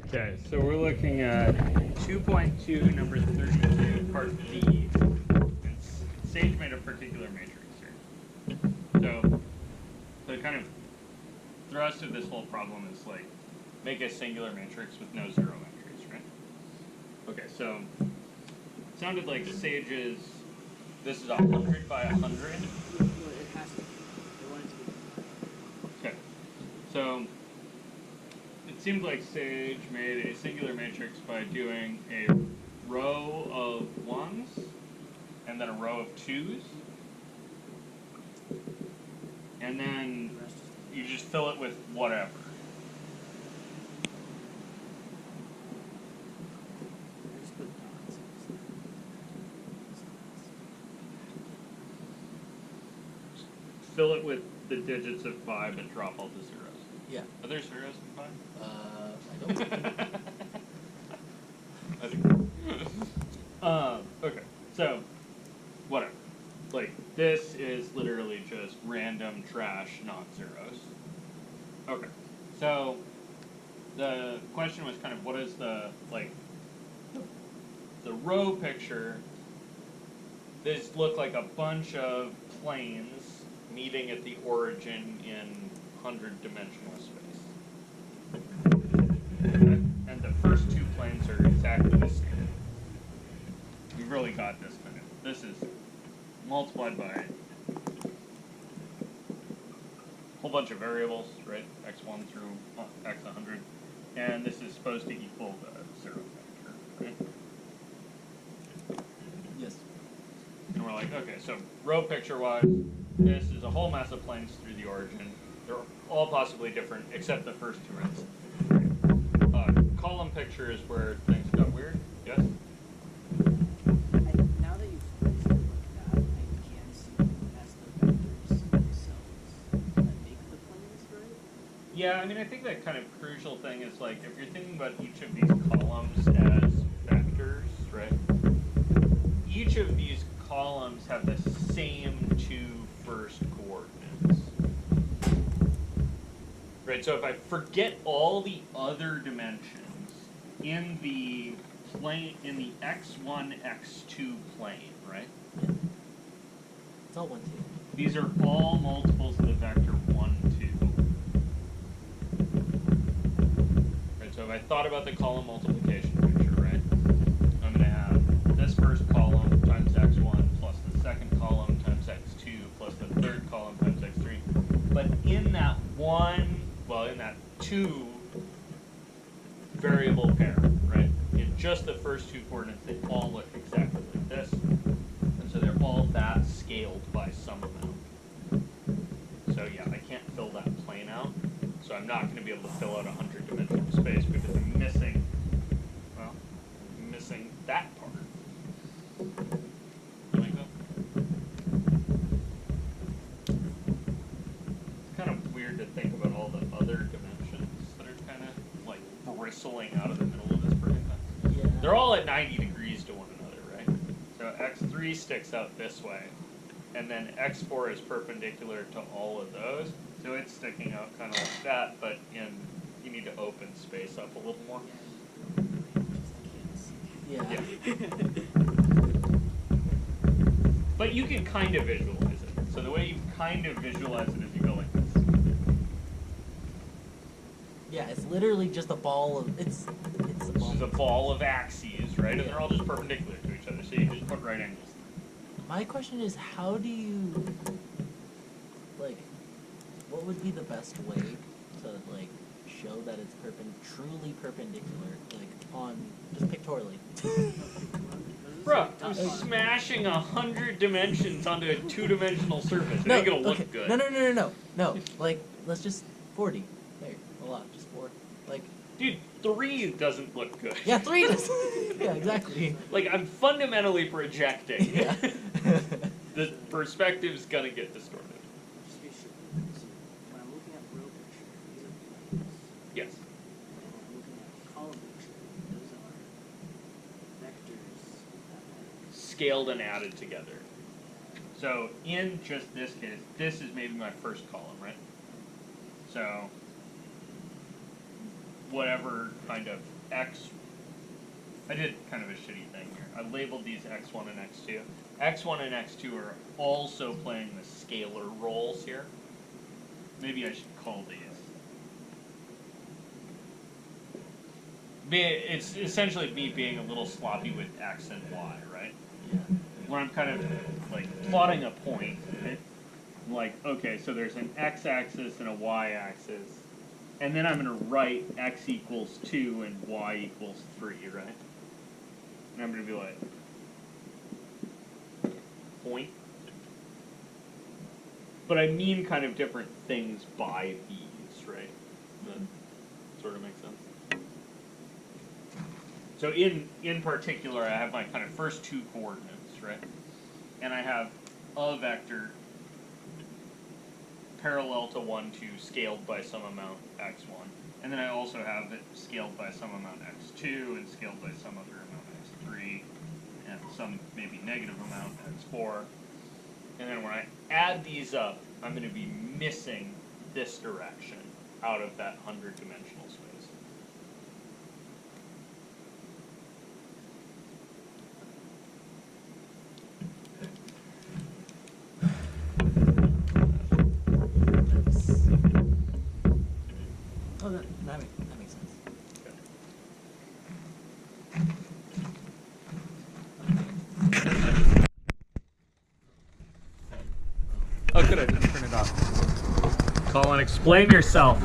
Okay, so we're looking at 2.2, number 32, part D. Sage made a particular matrix here. So the kind of thrust of this whole problem is like make a singular matrix with no zero entries, right? Okay, so it sounded like Sage's, this is 100 by 100. Well, it has to. They want it to be. Okay, so it seems like Sage made a singular matrix by doing a row of ones and then a row of twos, and then The rest is you just fill it with whatever. I just put dots. Fill it with the digits of 5 and drop all the zeros. Yeah. Are there zeros in 5? I don't. I think. Okay, so whatever. Like this is literally just random trash, not zeros. Okay, so the question was kind of what is the the row picture. This looked like a bunch of planes meeting at the origin in 100-dimensional space. And the first two planes are exactly the same. We've really got this kind of. This is multiplied by a whole bunch of variables, right? X1 through X100. And this is supposed to equal the zero factor, right? Yes. And we're like, okay, so row picture-wise, this is a whole mass of planes through the origin. They're all possibly different, except the first two rows. Column picture is where things got weird. Yes? Now that you've phrased it like that, I can see them as the vectors themselves that make the planes, right? Yeah, I mean, I think that kind of crucial thing is like, if you're thinking about each of these columns as vectors, right? Each of these columns have the same two first coordinates. Right, so if I forget all the other dimensions in the plane, in the x1, x2 plane, right? It's all 1, 2. These are all multiples of the vector 1, 2. Right, so if I thought about the column multiplication picture, right? I'm going to have this first column times x1 plus the second column times x2 plus the third column times x3. But in that in that two variable pair, right? In just the first two coordinates, they all look exactly like this. And so they're all that scaled by some amount. So yeah, I can't fill that plane out. So I'm not going to be able to fill out 100-dimensional space because I'm missing, well, I'm missing that part. You like that? It's kind of weird to think about all the other dimensions that are kind of like bristling out of the middle of this freaking thing. Yeah. They're all at 90 degrees to one another, right? So x3 sticks out this way, and then x4 is perpendicular to all of those. So it's sticking out kind of like that, but you need to open space up a little more. Yeah. But you can kind of visualize it. So the way you kind of visualize it is you go like this. Yeah, it's literally just a ball of it's a This ball. is a ball of axes, right? And Yeah. they're all just perpendicular to each other. So you just put right angles. My question is, how do you what would be the best way to show that it's truly perpendicular, on just pictorially? Bro, I'm smashing 100 dimensions onto a 2-dimensional surface. It No, ain't gonna look okay. good. No. Let's just 40. There, a lot, just 4. Dude, 3 doesn't look good. Yeah, 3 does. Yeah, exactly. Like, I'm fundamentally projecting. Yeah. The perspective's gonna get distorted. Just be sure. So when I'm looking at row picture, these are planes. Yes. And when I'm looking at column picture, those are vectors that are Scaled and added together. So, in just this case, this is maybe my first column, right? So, whatever kind of X. I did kind of a shitty thing here. I labeled these X1 and X2. X1 and X2 are also playing the scalar roles here. Maybe I should call these. It's essentially me being a little sloppy with X and Y, right? Yeah. Where I'm kind of like plotting a point. Right? Like, okay, so there's an X-axis and a Y-axis. And then I'm going to write X equals 2 and Y equals 3, right? And I'm going to be like, point. But I mean kind of different things by these, right? That sort of makes sense. So in particular, I have my kind of first two coordinates, right? And I have a vector parallel to 1, 2, scaled by some amount x1. And then I also have it scaled by some amount x2 and scaled by some other amount x3 and some maybe negative amount x4. And then when I add these up, I'm going to be missing this direction out of that 100-dimensional space. Oh, that makes sense. Oh, good, I didn't turn it off. Colin, explain yourself.